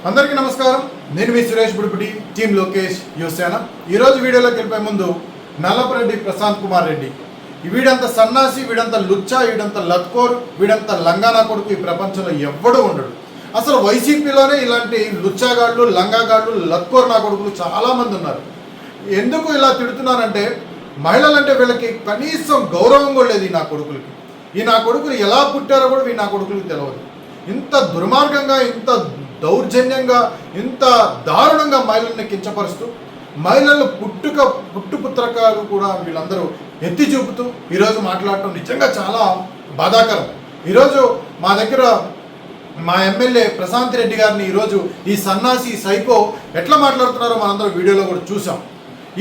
అందరికీ నమస్కారం. నేను మీ సురేష్ బుడిపుటి, టీమ్ లోకేష్ యువసేన. ఈరోజు వీడియోలోకి వెళ్ళిపోయే ముందు నల్లపరెడ్డి ప్రశాంత్ కుమార్ రెడ్డి వీడంత సన్నాసి, వీడంత లుచ్చా, వీడంత లత్కోర్, వీడంత లంగానా కొడుకు ఈ ప్రపంచంలో ఎవ్వడూ ఉండడు. అసలు వైసీపీలోనే ఇలాంటి లుచ్చాగాళ్ళు, లంగాగాళ్ళు, లత్కోర్ నా కొడుకులు చాలామంది ఉన్నారు. ఎందుకు ఇలా తిడుతున్నానంటే మహిళలంటే వీళ్ళకి కనీసం గౌరవం కూడా లేదు. ఈ నా కొడుకులు ఎలా పుట్టారో కూడా నా కొడుకులకు తెలియదు. ఇంత దుర్మార్గంగా, ఇంత దౌర్జన్యంగా, ఇంత దారుణంగా మహిళల్ని కించపరుస్తూ, మహిళలు పుట్టుపుత్రకాలు కూడా వీళ్ళందరూ ఎత్తి చూపుతూ ఈరోజు మాట్లాడటం నిజంగా చాలా బాధాకరం. ఈరోజు మా దగ్గర మా ఎమ్మెల్యే ప్రశాంత్ రెడ్డి గారిని ఈరోజు ఈ సన్నాసి సైకో ఎట్లా మాట్లాడుతున్నారో మనందరం వీడియోలో కూడా చూసాం.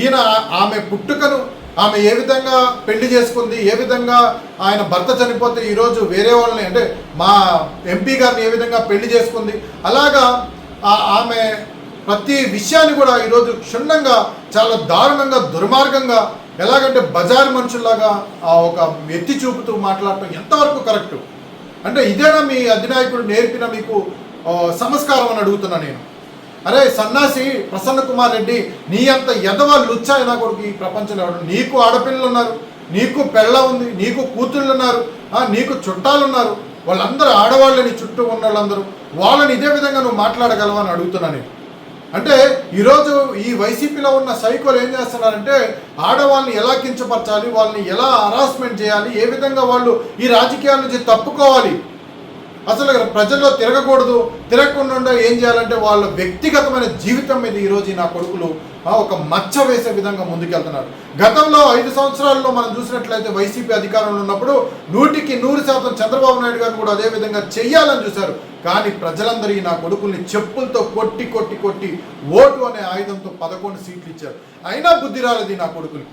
ఈయన ఆమె పుట్టుకను, ఆమె ఏ విధంగా పెళ్లి చేసుకుంది, ఏ విధంగా ఆయన భర్త చనిపోతే ఈరోజు వేరే వాళ్ళని, అంటే మా ఎంపీ గారిని ఏ విధంగా పెళ్లి చేసుకుంది, అలాగా ఆమె ప్రతి విషయాన్ని కూడా ఈరోజు క్షుణ్ణంగా, చాలా దారుణంగా, దుర్మార్గంగా, ఎలాగంటే బజారు మనుషుల్లాగా ఒక ఎత్తి చూపుతూ మాట్లాడటం ఎంతవరకు కరెక్టు? అంటే ఇదేనా మీ అధినాయకుడు నేర్పిన మీకు సంస్కారం అని అడుగుతున్నా నేను. అరే సన్నాసి ప్రసన్న కుమార్ రెడ్డి, నీ అంత ఎదవ లుచ్చా అయినా కొడుకు ఈ ప్రపంచంలో ఎవరు? నీకు ఆడపిల్లలు ఉన్నారు, నీకు పెళ్ళ ఉంది, నీకు కూతుళ్ళు ఉన్నారు, నీకు చుట్టాలు ఉన్నారు. వాళ్ళందరూ ఆడవాళ్ళని, చుట్టూ ఉన్న వాళ్ళందరూ, వాళ్ళని ఇదే విధంగా నువ్వు మాట్లాడగలవా అని అడుగుతున్నా నేను. అంటే ఈరోజు ఈ వైసీపీలో ఉన్న సైకోలు ఏం చేస్తున్నారంటే ఆడవాళ్ళని ఎలా కించపరచాలి, వాళ్ళని ఎలా హరాస్మెంట్ చేయాలి, ఏ విధంగా వాళ్ళు ఈ రాజకీయాల నుంచి తప్పుకోవాలి, అసలు ప్రజల్లో తిరగకుండా ఏం చేయాలంటే వాళ్ళ వ్యక్తిగతమైన జీవితం మీద ఈరోజు నా కొడుకులు ఒక మచ్చ వేసే విధంగా ముందుకెళ్తున్నారు. గతంలో 5 సంవత్సరాల్లో మనం చూసినట్లయితే వైసీపీ అధికారంలో ఉన్నప్పుడు 100% చంద్రబాబు నాయుడు గారు కూడా అదే విధంగా చెయ్యాలని చూశారు. కానీ ప్రజలందరూ నా కొడుకుల్ని చెప్పులతో కొట్టి ఓటు అనే ఆయుధంతో 11 సీట్లు ఇచ్చారు. అయినా బుద్ధి రాలేదు నా కొడుకులు.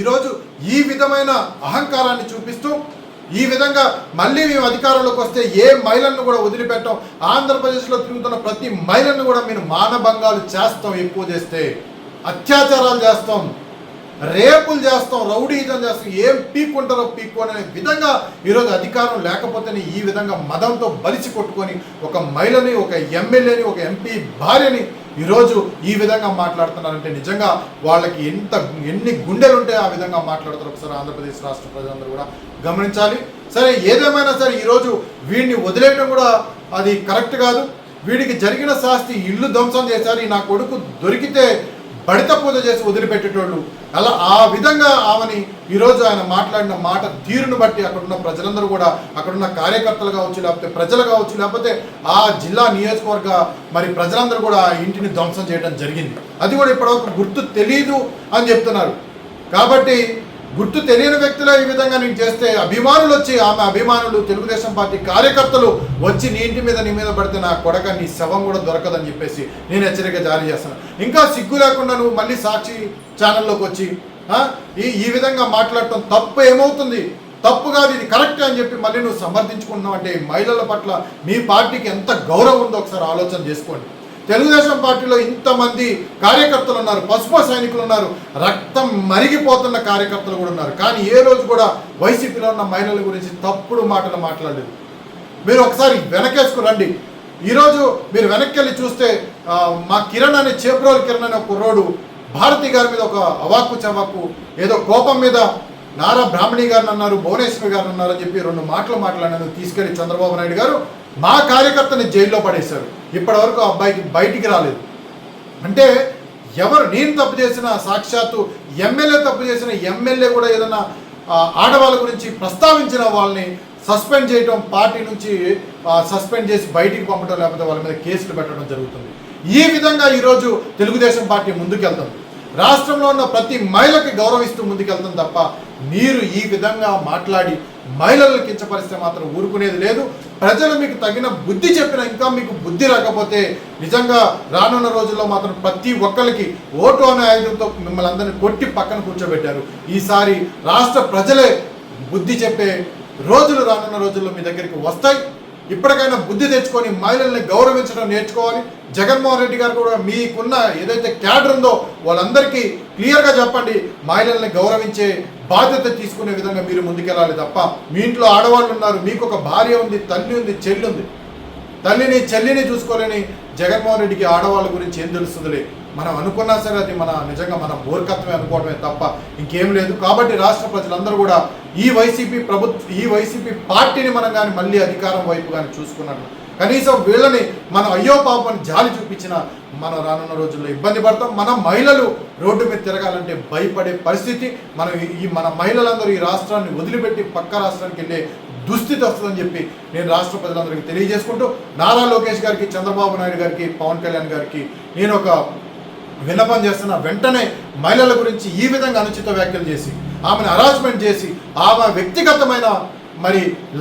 ఈరోజు ఈ విధమైన అహంకారాన్ని చూపిస్తూ, ఈ విధంగా మళ్ళీ మేము అధికారంలోకి వస్తే ఏ మహిళలను కూడా వదిలిపెట్టాం, ఆంధ్రప్రదేశ్లో తిరుగుతున్న ప్రతి మహిళను కూడా మీరు మానభంగాలు చేస్తాం, ఎక్కువ చేస్తే అత్యాచారాలు చేస్తాం, రేపులు చేస్తాం, రౌడీజం చేస్తాం, ఏం పీక్కుంటారో పీక్కోనే విధంగా ఈరోజు అధికారం లేకపోతేనే ఈ విధంగా మదంతో బలిసి కొట్టుకొని ఒక మహిళని, ఒక ఎమ్మెల్యేని, ఒక ఎంపీ భార్యని ఈరోజు ఈ విధంగా మాట్లాడుతున్నారంటే నిజంగా వాళ్ళకి ఎన్ని గుండెలు ఉంటే ఆ విధంగా మాట్లాడతారు. ఒకసారి ఆంధ్రప్రదేశ్ రాష్ట్ర ప్రజలందరూ కూడా గమనించాలి. సరే, ఏదేమైనా సరే ఈరోజు వీడిని వదిలేయడం కూడా అది కరెక్ట్ కాదు. వీడికి జరిగిన శాస్తి ఇల్లు ధ్వంసం చేశారు. నా కొడుకు దొరికితే బడిత పూజ చేసి వదిలిపెట్టేటోళ్ళు. అలా ఆ విధంగా ఆమెని ఈరోజు ఆయన మాట్లాడిన మాట తీరును బట్టి అక్కడున్న ప్రజలందరూ కూడా, అక్కడున్న కార్యకర్తలు కావచ్చు, లేకపోతే ప్రజలు కావచ్చు, లేకపోతే ఆ జిల్లా నియోజకవర్గ మరి ప్రజలందరూ కూడా ఆ ఇంటిని ధ్వంసం చేయడం జరిగింది. అది కూడా ఇప్పటివరకు గుర్తు తెలియదు అని చెప్తున్నారు. కాబట్టి గుర్తు తెలియని వ్యక్తులు ఈ విధంగా నేను చేస్తే అభిమానులు వచ్చి, ఆమె అభిమానులు, తెలుగుదేశం పార్టీ కార్యకర్తలు వచ్చి నీ ఇంటి మీద, నీ మీద పడితే నా కొడక నీ శవం కూడా దొరకదని చెప్పేసి నేను హెచ్చరిక జారీ చేస్తున్నాను. ఇంకా సిగ్గు లేకుండా నువ్వు మళ్ళీ సాక్షి ఛానల్లోకి వచ్చి ఈ విధంగా మాట్లాడటం తప్పు ఏమవుతుంది? తప్పు కాదు, ఇది కరెక్ట్ అని చెప్పి మళ్ళీ నువ్వు సమర్థించుకున్నావు అంటే మహిళల పట్ల మీ పార్టీకి ఎంత గౌరవం ఉందో ఒకసారి ఆలోచన చేసుకోండి. తెలుగుదేశం పార్టీలో ఇంతమంది కార్యకర్తలు ఉన్నారు, పసుపు సైనికులు ఉన్నారు, రక్తం మరిగిపోతున్న కార్యకర్తలు కూడా ఉన్నారు. కానీ ఏ రోజు కూడా వైసీపీలో ఉన్న మహిళల గురించి తప్పుడు మాటలు మాట్లాడలేదు. మీరు ఒకసారి వెనకేసుకు రండి. ఈరోజు మీరు వెనక్కి వెళ్ళి చూస్తే మా కిరణ్ అనే చేబ్రోలు కిరణ్ అనే ఒక కుర్రోడు భారతి గారి మీద ఒక అవాక్కు చవాక్కు ఏదో కోపం మీద నారా బ్రాహ్మణి గారిని అన్నారు, భువనేశ్వరి గారిని అన్నారు అని చెప్పి 2 మాటలు మాట్లాడినందుకు తీసుకెళ్లి చంద్రబాబు నాయుడు గారు మా కార్యకర్తని జైల్లో పడేశారు. ఇప్పటి వరకు అబ్బాయికి బయటికి రాలేదు. అంటే ఎవరు, నేను తప్పు చేసిన, సాక్షాత్తు ఎమ్మెల్యే తప్పు చేసిన ఎమ్మెల్యే కూడా ఏదైనా ఆడవాళ్ళ గురించి ప్రస్తావించిన వాళ్ళని సస్పెండ్ చేయడం, పార్టీ నుంచి సస్పెండ్ చేసి బయటికి పంపడం, లేకపోతే వాళ్ళ మీద కేసులు పెట్టడం జరుగుతుంది. ఈ విధంగా ఈరోజు తెలుగుదేశం పార్టీ ముందుకెళ్తుంది. రాష్ట్రంలో ఉన్న ప్రతి మహిళకి గౌరవిస్తూ ముందుకెళ్తుంది తప్ప మీరు ఈ విధంగా మాట్లాడి మహిళలను కించపరిస్తే మాత్రం ఊరుకునేది లేదు. ప్రజలు మీకు తగిన బుద్ధి చెప్పినా ఇంకా మీకు బుద్ధి రాకపోతే నిజంగా రానున్న రోజుల్లో మాత్రం ప్రతి ఒక్కరికి ఓటు అనే ఆయుధంతో మిమ్మల్ని అందరినీ కొట్టి పక్కన కూర్చోబెట్టారు. ఈసారి రాష్ట్ర ప్రజలే బుద్ధి చెప్పే రోజులు రానున్న రోజుల్లో మీ దగ్గరికి వస్తాయి. ఇప్పటికైనా బుద్ధి తెచ్చుకొని మహిళల్ని గౌరవించడం నేర్చుకోవాలి. జగన్మోహన్ రెడ్డి గారు కూడా మీకున్న ఏదైతే క్యాడర్ ఉందో వాళ్ళందరికీ క్లియర్గా చెప్పండి, మహిళల్ని గౌరవించే బాధ్యత తీసుకునే విధంగా మీరు ముందుకెళ్ళాలి తప్ప మీ ఇంట్లో ఆడవాళ్ళు ఉన్నారు, మీకు ఒక భార్య ఉంది, తల్లి ఉంది, చెల్లి ఉంది, తల్లిని చెల్లిని చూసుకోలేని జగన్మోహన్ రెడ్డికి ఆడవాళ్ళ గురించి ఏం తెలుస్తుందిలే, మనం అనుకున్నా సరే అది నిజంగా మన మూర్ఖత్వమే అనుకోవడమే తప్ప ఇంకేం లేదు. కాబట్టి రాష్ట్ర ప్రజలందరూ కూడా ఈ వైసీపీ పార్టీని మనం కానీ మళ్ళీ అధికారం వైపు కానీ చూసుకున్నట్లు కనీసం వీళ్ళని మనం అయ్యో పాపని జాలి చూపించిన మనం రానున్న రోజుల్లో ఇబ్బంది పడతాం. మన మహిళలు రోడ్డు మీద తిరగాలంటే భయపడే పరిస్థితి, మన మహిళలందరూ ఈ రాష్ట్రాన్ని వదిలిపెట్టి పక్క రాష్ట్రానికి వెళ్ళే దుస్థితి వస్తుందని చెప్పి నేను రాష్ట్ర ప్రజలందరికీ తెలియజేసుకుంటూ నారా లోకేష్ గారికి, చంద్రబాబు నాయుడు గారికి, పవన్ కళ్యాణ్ గారికి నేను ఒక విన్నపం చేస్తున్న, వెంటనే మహిళల గురించి ఈ విధంగా అనుచిత వ్యాఖ్యలు చేసి ఆమెను హరాస్మెంట్ చేసి ఆమె వ్యక్తిగతమైన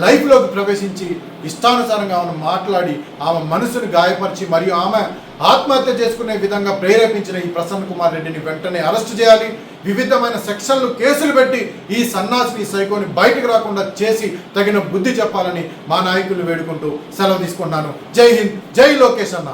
లైఫ్లోకి ప్రవేశించి ఇష్టానుసారంగా ఆమెను మాట్లాడి ఆమె మనసును గాయపరిచి మరియు ఆమె ఆత్మహత్య చేసుకునే విధంగా ప్రేరేపించిన ఈ ప్రసన్న కుమార్ రెడ్డిని వెంటనే అరెస్ట్ చేయాలి. వివిధమైన సెక్షన్లు కేసులు పెట్టి ఈ సన్నాసిని సైకోని బయటకు రాకుండా చేసి తగిన బుద్ధి చెప్పాలని మా నాయకులు వేడుకుంటూ సెలవు తీసుకున్నాను. జై హింద్, జై లోకేష్ అన్న.